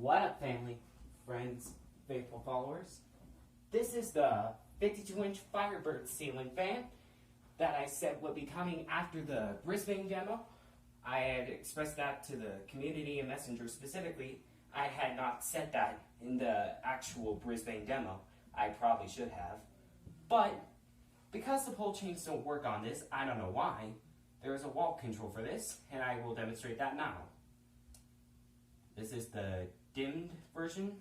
What up, family, friends, faithful followers? This is the 52-inch Firebird ceiling fan that I said would be coming after the Brisbane demo. I had expressed that to the community and messenger specifically. I had not said that in the actual Brisbane demo. I probably should have. But because the pole chains don't work on this, I don't know why, there is a wall control for this, and I will demonstrate that now. This is the dimmed version.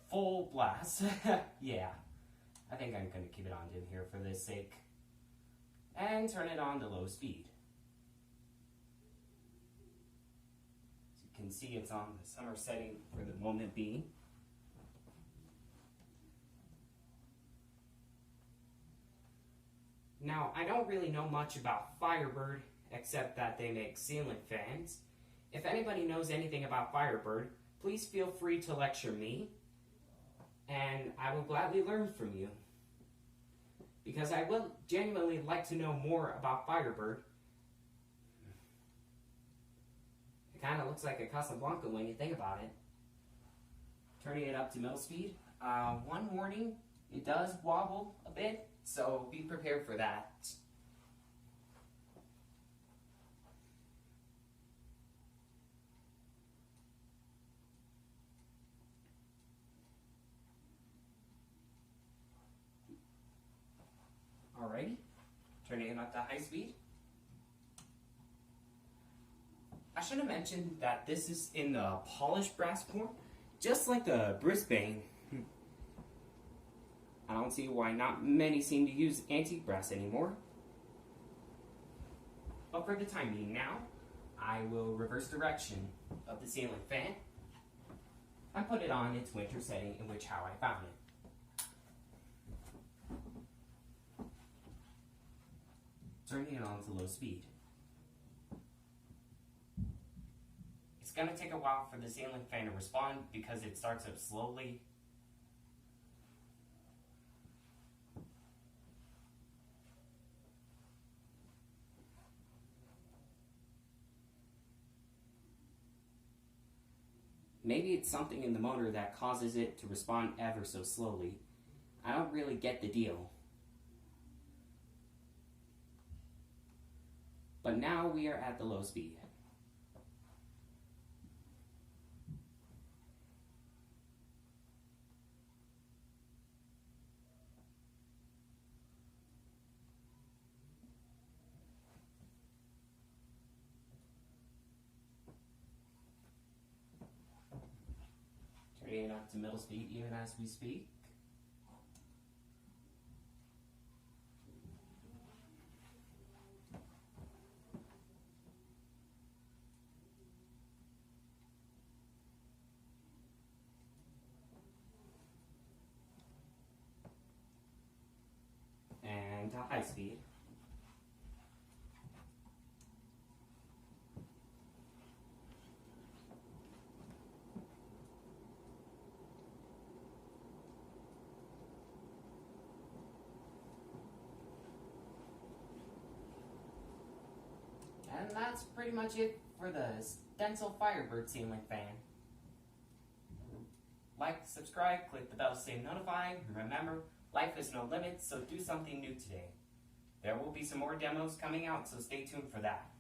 Full blast. Yeah. I think I'm going to keep it on dim here for this sake. And turn it on to low speed. As you can see, it's on the summer setting for the moment being. Now, I don't really know much about Firebird, except that they make ceiling fans. If anybody knows anything about Firebird, please feel free to lecture me, and I will gladly learn from you. Because I would genuinely like to know more about Firebird. It kind of looks like a Casablanca when you think about it. Turning it up to middle speed. One warning, it does wobble a bit, so be prepared for that. Alrighty, turning it up to high speed. I should have mentioned that this is in the polished brass form, just like the Brisbane. I don't see why not many seem to use antique brass anymore. But for the time being now, I will reverse direction of the ceiling fan and put it on its winter setting in which how I found it. Turning it on to low speed. It's going to take a while for the ceiling fan to respond because it starts up slowly. Maybe it's something in the motor that causes it to respond ever so slowly. I don't really get the deal. But now we are at the low speed. Turning it up to middle speed even as we speak. And to high speed. And that's pretty much it for the stencil Firebird ceiling fan. Like, subscribe, click the bell to stay notified, and remember, life is no limit, so do something new today. There will be some more demos coming out, so stay tuned for that.